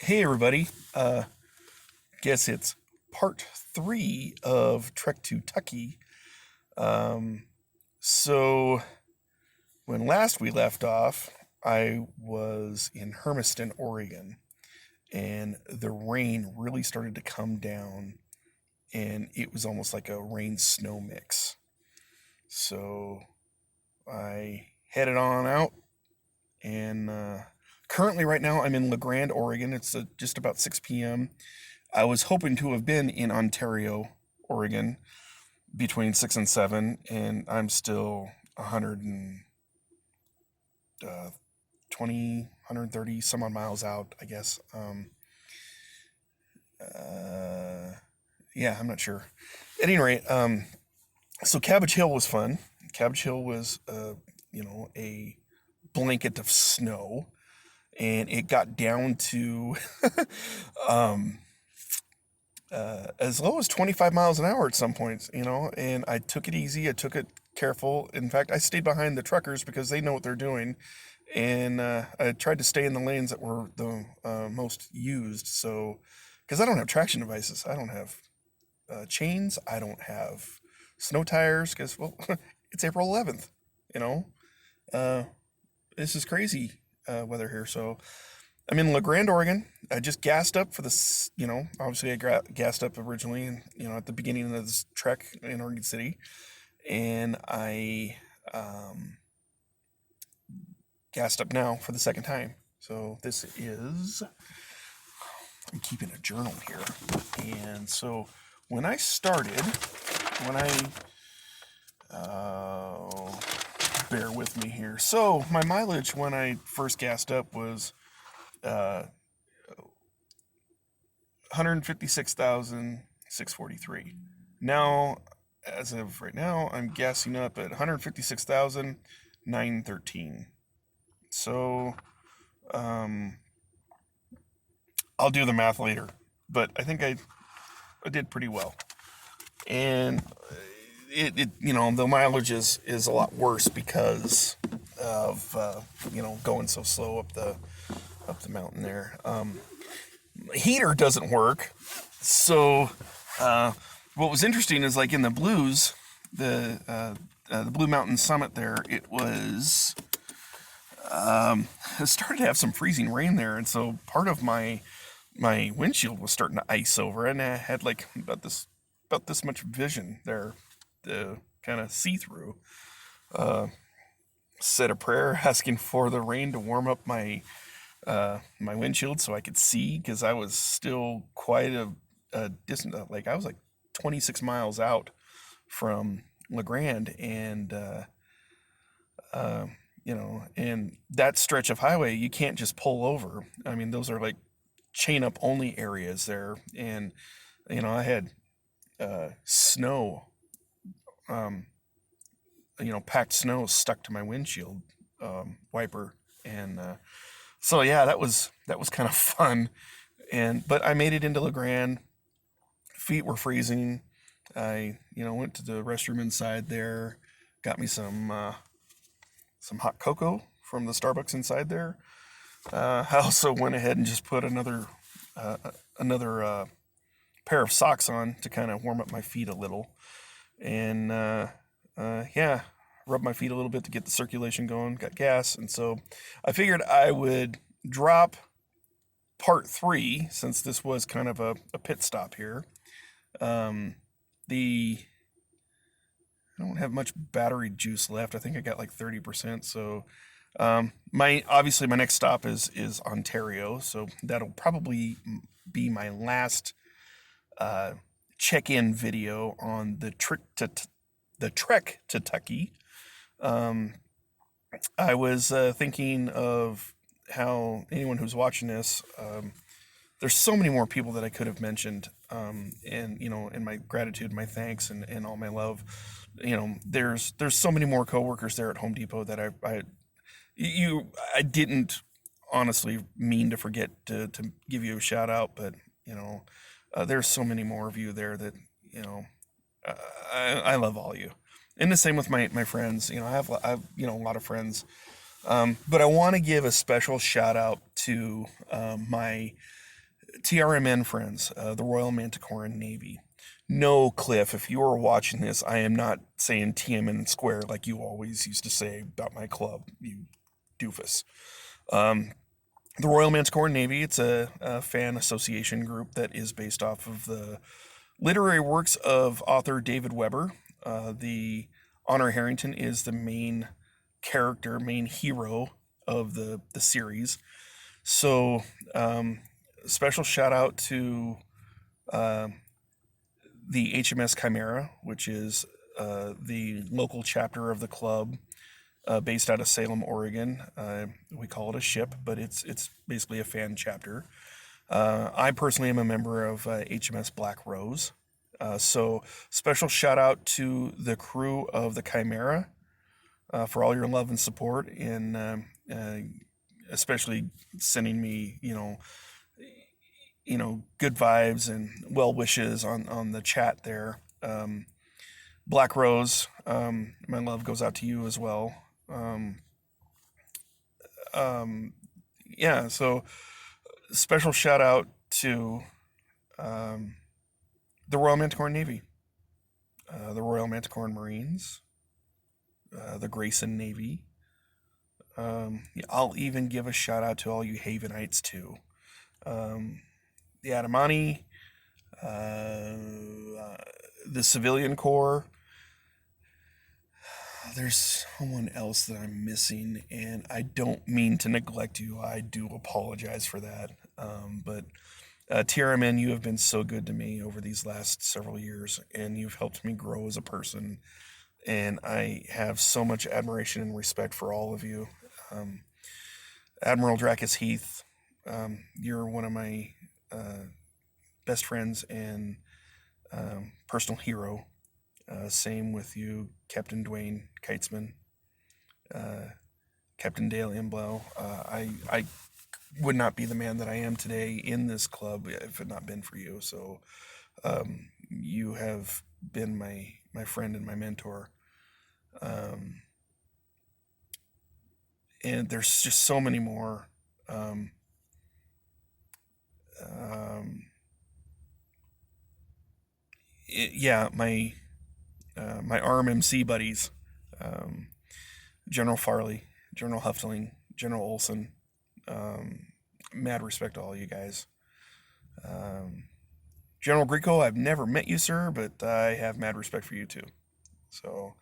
Hey everybody. Guess it's part 3 of Trek to Tucky. Um, so when last we left off, I was in Hermiston, Oregon, and the rain really started to come down, and it was almost like a rain-snow mix. So I headed on out, and currently right now I'm in La Grande, Oregon. It's just about 6 p.m. I was hoping to have been in Ontario, Oregon, between 6 and 7, and I'm still 120, 130 some odd miles out, I guess. Uh, yeah, I'm not sure. At any rate, so Cabbage Hill was fun. Cabbage Hill was, a blanket of snow, and it got down to um, as low as 25 miles an hour at some points, and I took it easy. I took it careful. In fact, I stayed behind the truckers because they know what they're doing. And I tried to stay in the lanes that were the most used. So, because I don't have traction devices, I don't have chains, I don't have snow tires, because, well, it's April 11th, you know? Uh, this is crazy weather here. So, I'm in La Grande, Oregon. I just gassed up for this, obviously I gassed up originally, at the beginning of this trek in Oregon City. And I gassed up now for the second time. So this is, I'm keeping a journal here. And so when I started, bear with me here. So my mileage when I first gassed up was 156,643. Now, as of right now, I'm gassing up at 156,913. So, I'll do the math later, but I think I did pretty well. And the mileage is a lot worse because of going so slow up the mountain there. Heater doesn't work, so what was interesting is, like, in the Blues, the Blue Mountain Summit there, it started to have some freezing rain there, and so part of my windshield was starting to ice over, and I had like about this much vision there to kind of see through. Said a prayer asking for the rain to warm up my windshield so I could see, because I was still quite a distant. Like, I was like 26 miles out from La Grande, and and that stretch of highway you can't just pull over. I mean, those are like chain up only areas there, and I had snow, packed snow stuck to my windshield wiper, and so yeah, that was kind of fun. But I made it into La Grande. Feet were freezing. I went to the restroom inside there, got me some hot cocoa from the Starbucks inside there. I also went ahead and just put another pair of socks on to kind of warm up my feet a little, and yeah, rub my feet a little bit to get the circulation going. Got gas, and so I figured I would drop part 3, since this was kind of a pit stop here. The I don't have much battery juice left. I think I got like 30%. So my next stop is Ontario. So that'll probably be my last check-in video on the trek to Tucky. I was thinking of how anyone who's watching this, there's so many more people that I could have mentioned, and my gratitude, my thanks, and all my love. There's so many more coworkers there at Home Depot that I didn't honestly mean to forget to give you a shout out, but there's so many more of you there that I love all you, and the same with my friends. I have a lot of friends, but I want to give a special shout out to my TRMN friends, the Royal Manticoran Navy. No, Cliff, if you are watching this, I am not saying TMN Square like you always used to say about my club, you doofus. The Royal Manticoran Navy, it's a fan association group that is based off of the literary works of author David Weber. The Honor Harrington is the main character, main hero of the series. So, special shout out to the HMS Chimera, which is the local chapter of the club based out of Salem, Oregon. We call it a ship, but it's basically a fan chapter. I personally am a member of HMS Black Rose. So special shout out to the crew of the Chimera for all your love and support, and especially sending me, good vibes and well wishes on the chat there. Black Rose, my love goes out to you as well. Yeah, so special shout out to the Royal Manticoran Navy, the Royal Manticoran Marines, the Grayson Navy. I'll even give a shout out to all you Havenites too. The Adamani, the Civilian Corps. There's someone else that I'm missing, and I don't mean to neglect you. I do apologize for that. But TRMN, you have been so good to me over these last several years, and you've helped me grow as a person. And I have so much admiration and respect for all of you. Admiral Dracus Heath, you're one of my best friends and personal hero. Same with you, Captain Dwayne Keitzman, Captain Dale Imblau. I would not be the man that I am today in this club if it had not been for you. So you have been my friend and my mentor. And there's just so many more. Yeah, my RMMC buddies, General Farley, General Huftling, General Olson. Mad respect to all you guys. General Greco, I've never met you, sir, but I have mad respect for you too. So,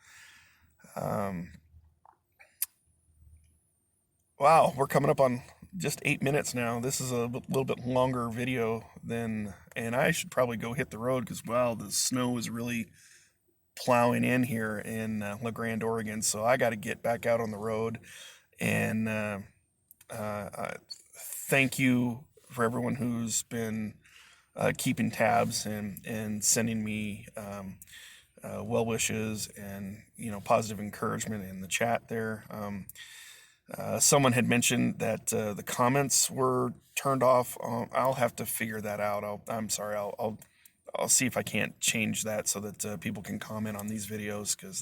wow, we're coming up on just 8 minutes now. This is a little bit longer video and I should probably go hit the road because, wow, the snow is really plowing in here in La Grande, Oregon. So I got to get back out on the road. And thank you for everyone who's been keeping tabs and sending me well wishes and positive encouragement in the chat there. Someone had mentioned that the comments were turned off. I'll have to figure that out. I'm sorry. I'll see if I can't change that so that people can comment on these videos, because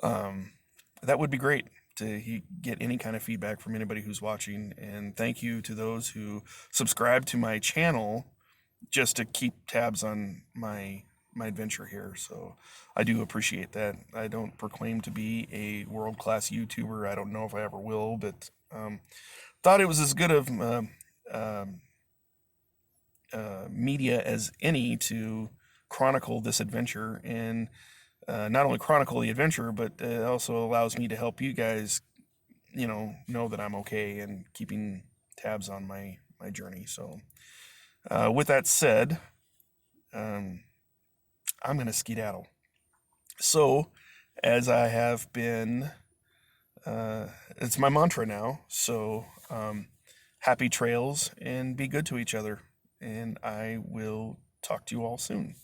that would be great to get any kind of feedback from anybody who's watching. And thank you to those who subscribe to my channel just to keep tabs on my adventure here. So I do appreciate that. I don't proclaim to be a world-class YouTuber. I don't know if I ever will, but thought it was as good of media as any to chronicle this adventure, and not only chronicle the adventure, but it also allows me to help you guys, know that I'm okay and keeping tabs on my journey. So with that said, I'm going to skedaddle. So, as I have been, it's my mantra now. So, happy trails and be good to each other. And I will talk to you all soon.